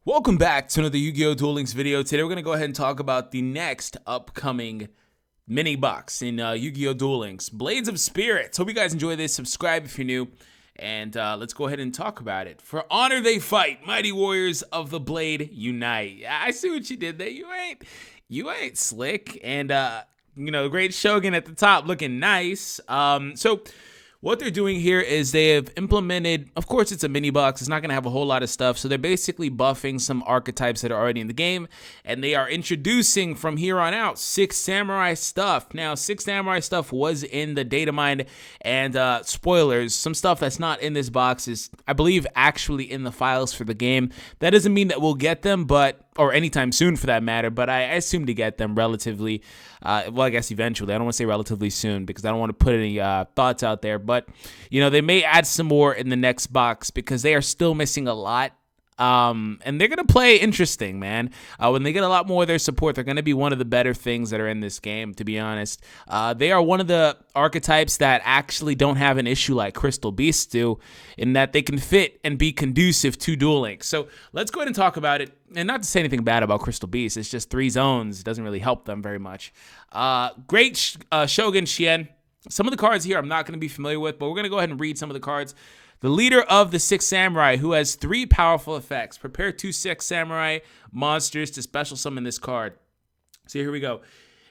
Welcome back to another Yu-Gi-Oh! Duel Links video. Today we're going to go ahead and talk about the next upcoming mini box in Yu-Gi-Oh! Duel Links, Blades of Spirits. Hope you guys enjoy this. Subscribe if you're new, and let's go ahead and talk about it. For honor they fight, mighty warriors of the Blade unite. I see what you did there. You ain't slick, and great Shogun at the top looking nice. So what they're doing here is they have implemented, of course it's a mini box, it's not going to have a whole lot of stuff, so they're basically buffing some archetypes that are already in the game, and they are introducing from here on out 6 Samurai stuff. Now, 6 Samurai stuff was in the data mine, and spoilers, some stuff that's not in this box is, I believe, actually in the files for the game. That doesn't mean that we'll get them, or anytime soon for that matter, but I assume to get them relatively, well, I guess eventually. I don't want to say relatively soon because I don't want to put any thoughts out there, but, they may add some more in the next box because they are still missing a lot. And they're going to play interesting, man. When they get a lot more of their support, they're going to be one of the better things that are in this game, to be honest. They are one of the archetypes that actually don't have an issue like Crystal Beasts do, in that they can fit and be conducive to Duel Links. So let's go ahead and talk about it. And not to say anything bad about Crystal Beasts, it's just 3 zones. It doesn't really help them very much. Great Shogun Shien. Some of the cards here I'm not going to be familiar with, but we're going to go ahead and read some of the cards. The leader of the 6 Samurai, who has 3 powerful effects. Prepare 2 6 Samurai monsters to special summon this card. So here we go.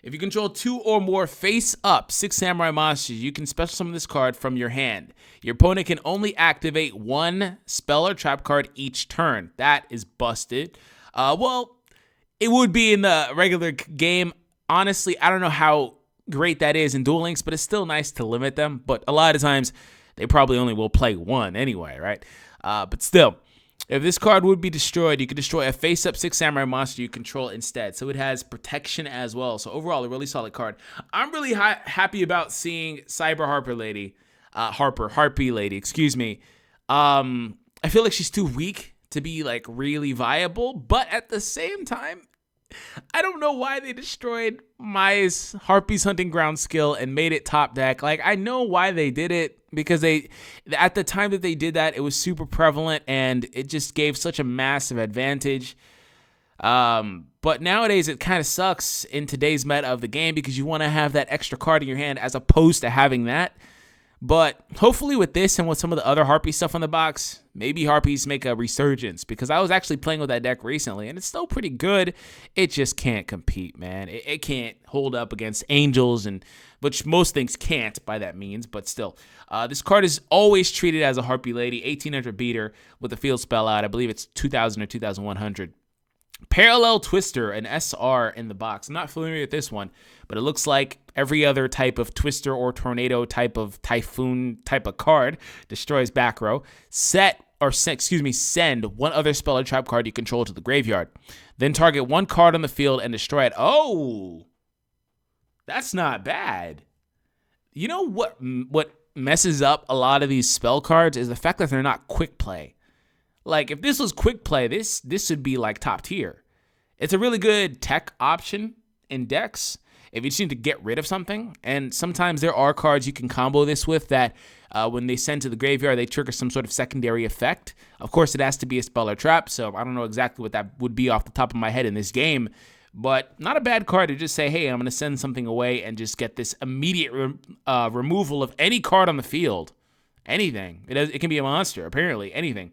If you control 2 or more face-up 6 Samurai monsters, you can special summon this card from your hand. Your opponent can only activate 1 spell or trap card each turn. That is busted. Well, it would be in the regular game. Honestly, I don't know how great that is in Duel Links, but it's still nice to limit them. But a lot of times, they probably only will play 1 anyway, right? But still, if this card would be destroyed, you could destroy a face-up 6 Samurai monster you control instead. So it has protection as well. So overall, a really solid card. I'm really happy about seeing Cyber Harpy Lady, excuse me. I feel like she's too weak to be like really viable, but at the same time, I don't know why they destroyed Mai's Harpy's Hunting Ground skill and made it top deck. Like, I know why they did it, because at the time that they did that, it was super prevalent and it just gave such a massive advantage. But nowadays it kind of sucks in today's meta of the game because you want to have that extra card in your hand as opposed to having that. But hopefully with this and with some of the other Harpy stuff on the box, maybe Harpies make a resurgence, because I was actually playing with that deck recently and it's still pretty good. It just can't compete, man. It can't hold up against Angels, and which most things can't by that means, but still. This card is always treated as a Harpy Lady, 1800 beater with a field spell out. I believe it's 2000 or 2100. Parallel Twister, an SR in the box. I'm not familiar with this one, but it looks like every other type of Twister or Tornado type of Typhoon type of card. Destroys back row. Send 1 other spell or trap card you control to the graveyard. Then target 1 card on the field and destroy it. Oh, that's not bad. You know what messes up a lot of these spell cards is the fact that they're not quick play. Like, if this was quick play, this would be like top tier. It's a really good tech option in decks if you just need to get rid of something. And sometimes there are cards you can combo this with that when they send to the graveyard, they trigger some sort of secondary effect. Of course, it has to be a spell or trap, so I don't know exactly what that would be off the top of my head in this game. But not a bad card to just say, hey, I'm going to send something away and just get this immediate removal of any card on the field. Anything. It can be a monster, apparently. Anything.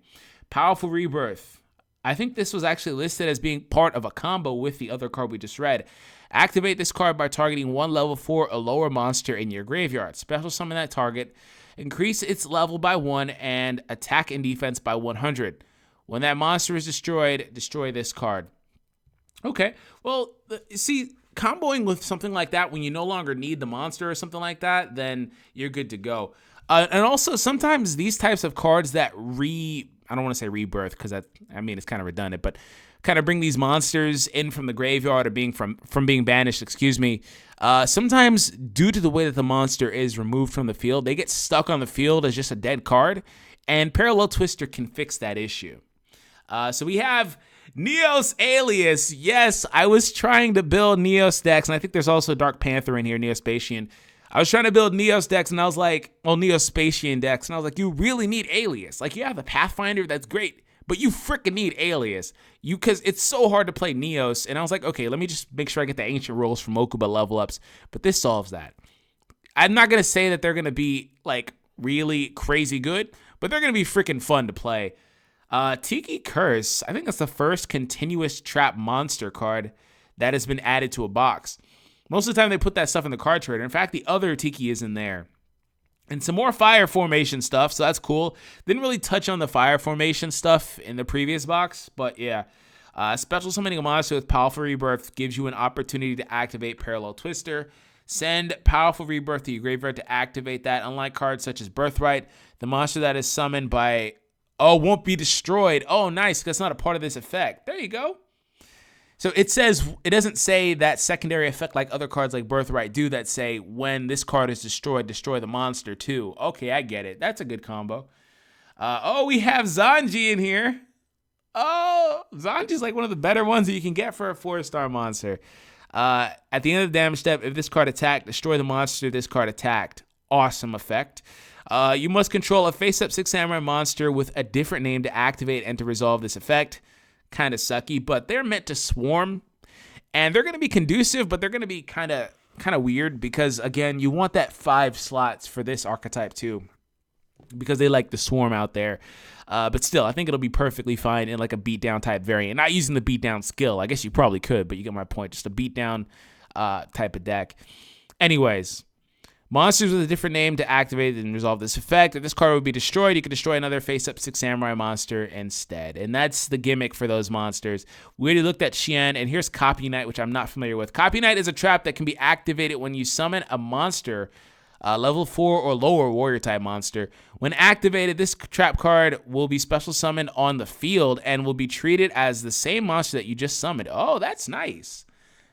Powerful Rebirth. I think this was actually listed as being part of a combo with the other card we just read. Activate this card by targeting 1 level 4 or lower monster in your graveyard. Special summon that target. Increase its level by 1 and attack and defense by 100. When that monster is destroyed, destroy this card. Okay, well, see, comboing with something like that when you no longer need the monster or something like that, then you're good to go. And also, sometimes these types of cards that I don't want to say rebirth because it's kind of redundant, but kind of bring these monsters in from the graveyard or being from being banished, sometimes due to the way that the monster is removed from the field, they get stuck on the field as just a dead card, and Parallel Twister can fix that issue. So we have Neos Alias. Yes, I was trying to build Neos decks, and I think there's also Dark Panther in here, Neospatian. I was trying to build Neos decks, and I was like, Neospatian decks, and I was like, you really need Alias. Like, yeah, the Pathfinder, that's great, but you freaking need Alias. Because it's so hard to play Neos, and I was like, okay, let me just make sure I get the ancient rolls from Okuba level ups, but this solves that. I'm not gonna say that they're gonna be like really crazy good, but they're gonna be freaking fun to play. Tiki Curse, I think that's the first continuous trap monster card that has been added to a box. Most of the time they put that stuff in the card trader. In fact, the other Tiki is in there. And some more fire formation stuff, so that's cool. Didn't really touch on the fire formation stuff in the previous box, but yeah. Special summoning a monster with Powerful Rebirth gives you an opportunity to activate Parallel Twister. Send Powerful Rebirth to your graveyard to activate that. Unlike cards such as Birthright, the monster that is summoned by... Oh, won't be destroyed. Oh, nice. That's not a part of this effect. There you go. So it says, it doesn't say that secondary effect like other cards like Birthright do that say when this card is destroyed, destroy the monster too. Okay, I get it. That's a good combo. Oh, we have Zanji in here. Oh, Zanji's like one of the better ones that you can get for a 4-star monster. At the end of the damage step, if this card attacked, destroy the monster this card attacked. Awesome effect. You must control a face-up 6 samurai monster with a different name to activate and to resolve this effect. Kind of sucky, but they're meant to swarm, and they're going to be conducive, but they're going to be kind of weird because, again, you want that 5 slots for this archetype too because they like to swarm out there. But still, I think it'll be perfectly fine in like a beatdown type variant. Not using the beatdown skill. I guess you probably could, but you get my point. Just a beatdown type of deck. Anyways, monsters with a different name to activate and resolve this effect. If this card would be destroyed, you could destroy another face-up 6 samurai monster instead. And that's the gimmick for those monsters. We already looked at Xian, and here's Copy Knight, which I'm not familiar with. Copy Knight is a trap that can be activated when you summon a monster, level 4 or lower warrior type monster. When activated, this trap card will be special summoned on the field and will be treated as the same monster that you just summoned. Oh, that's nice.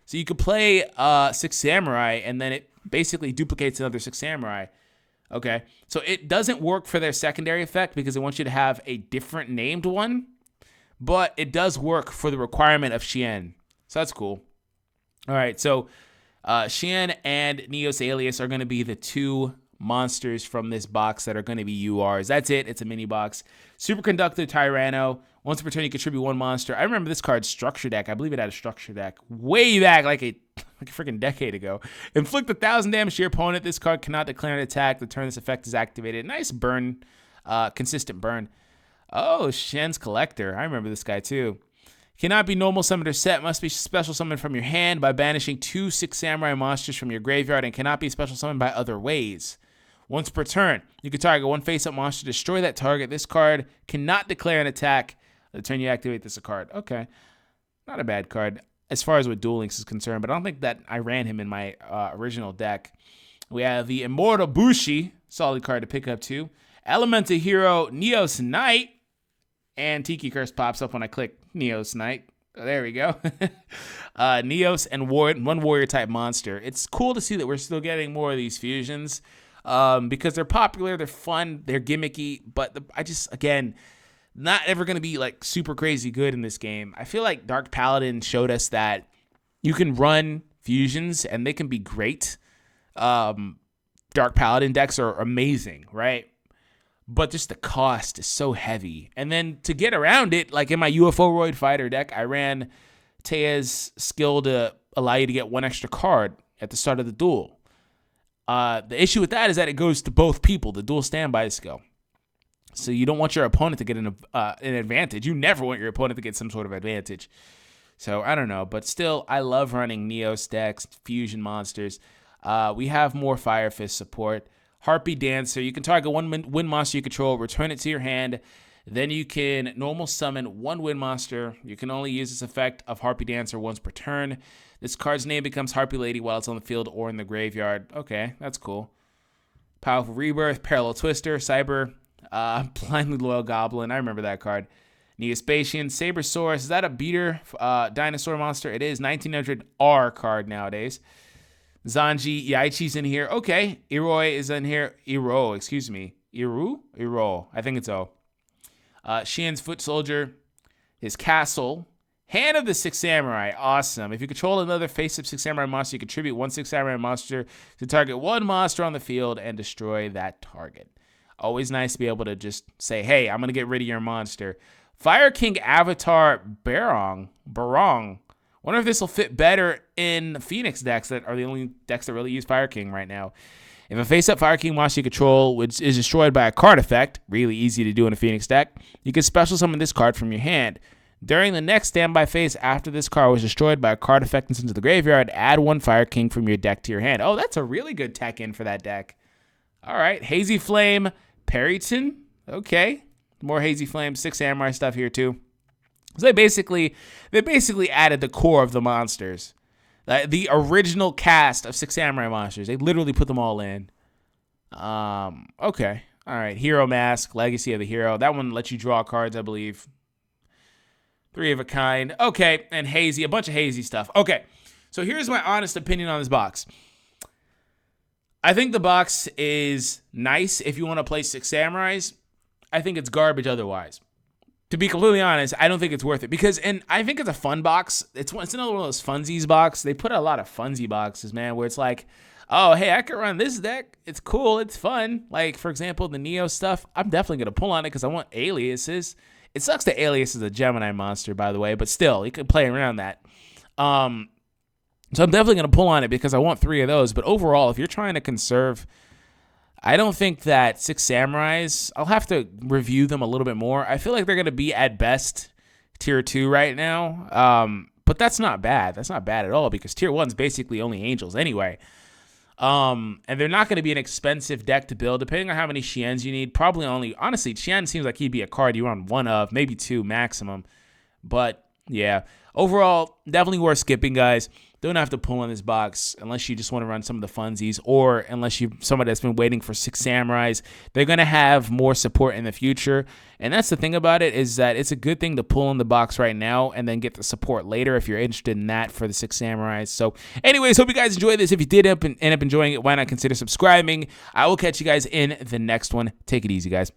So you could play 6 samurai, and then it basically duplicates another 6 samurai. Okay, so it doesn't work for their secondary effect because it wants you to have a different named one, but it does work for the requirement of Xian. So that's cool. All right, so Xian and Neos Alias are going to be the 2 monsters from this box that are going to be URs. That's it. It's a mini box. Superconductor Tyranno. Once per turn, you contribute 1 monster. I remember this card's structure deck. I believe it had a structure deck way back, like a freaking decade ago. Inflict 1,000 damage to your opponent. This card cannot declare an attack the turn this effect is activated. Nice burn, consistent burn. Oh, Shen's Collector. I remember this guy too. Cannot be normal summoned or set. Must be special summoned from your hand by banishing 2 6 samurai monsters from your graveyard, and cannot be special summoned by other ways. Once per turn, you can target 1 face-up monster, destroy that target. This card cannot declare an attack the turn you activate this card. Okay, not a bad card as far as what Duel Links is concerned, but I don't think that I ran him in my original deck. We have the Immortal Bushi, solid card to pick up too. Elemental Hero Neos Knight, and Tiki Curse pops up when I click Neos Knight. Oh, there we go. Neos and 1 warrior type monster. It's cool to see that we're still getting more of these fusions because they're popular, they're fun, they're gimmicky, but again, not ever going to be like super crazy good in this game. I feel like Dark Paladin showed us that you can run fusions and they can be great. Dark Paladin decks are amazing, right? But just the cost is so heavy. And then to get around it, like in my UFO-roid fighter deck, I ran Tea's skill to allow you to get 1 extra card at the start of the duel. The issue with that is that it goes to both people, the dual standby skill. So you don't want your opponent to get an advantage. You never want your opponent to get some sort of advantage. So I don't know, but still, I love running Neos decks, fusion monsters. We have more Fire Fist support. Harpy Dancer, you can target 1 wind monster you control, return it to your hand. Then you can normal summon 1 wind monster. You can only use this effect of Harpy Dancer once per turn. This card's name becomes Harpy Lady while it's on the field or in the graveyard. Okay, that's cool. Powerful Rebirth, Parallel Twister, Cyber, Blindly Loyal Goblin. I remember that card. Neospatian, Sabersaurus. Is that a beater dinosaur monster? It is. 1900 R card nowadays. Zanji, Yaichi's in here. Okay, Iroi is in here. Iro, excuse me. Iro. I think it's O. Xian's Foot Soldier. His Castle. Hand of the 6 Samurai. Awesome. If you control another face-up 6 Samurai monster, you contribute 1 6 Samurai monster to target 1 monster on the field and destroy that target. Always nice to be able to just say, hey, I'm going to get rid of your monster. Fire King Avatar Barong. Wonder if this will fit better in Phoenix decks that are the only decks that really use Fire King right now. If a face-up Fire King monster you control, which is destroyed by a card effect, really easy to do in a Phoenix deck, you can special summon this card from your hand. During the next standby phase after this card was destroyed by a card effect and sent to the graveyard, add 1 Fire King from your deck to your hand. Oh, that's a really good tech in for that deck. All right, Hazy Flame Perryton. Okay, more Hazy Flame, 6 Samurai stuff here too. So they basically added the core of the monsters. The original cast of 6 Samurai monsters. They literally put them all in. Okay. All right. Hero Mask, Legacy of the Hero. That one lets you draw cards, I believe. 3 of a kind. Okay. And Hazy. A bunch of Hazy stuff. Okay. So here's my honest opinion on this box. I think the box is nice if you want to play 6 Samurais. I think it's garbage otherwise. To be completely honest, I don't think it's worth it and I think it's a fun box. It's another one of those funsies box. They put a lot of funsy boxes, man, where it's like, oh, hey, I can run this deck. It's cool. It's fun. Like, for example, the Neo stuff, I'm definitely going to pull on it because I want aliases. It sucks that Alias is a Gemini monster, by the way, but still, you can play around that. So I'm definitely going to pull on it because I want 3 of those. But overall, if you're trying to conserve, I don't think that 6 Samurais, I'll have to review them a little bit more. I feel like they're going to be at best tier 2 right now. But that's not bad. That's not bad at all because tier 1's basically only angels anyway. And they're not going to be an expensive deck to build depending on how many Xians you need. Probably only, honestly, Xian seems like he'd be a card you run 1 of, maybe 2 maximum. But yeah, overall, definitely worth skipping, guys. Don't have to pull in this box unless you just want to run some of the funsies or unless you're somebody that's been waiting for 6 Samurais. They're going to have more support in the future. And that's the thing about it is that it's a good thing to pull in the box right now and then get the support later if you're interested in that for the 6 Samurais. So anyways, hope you guys enjoyed this. If you did end up enjoying it, why not consider subscribing? I will catch you guys in the next one. Take it easy, guys.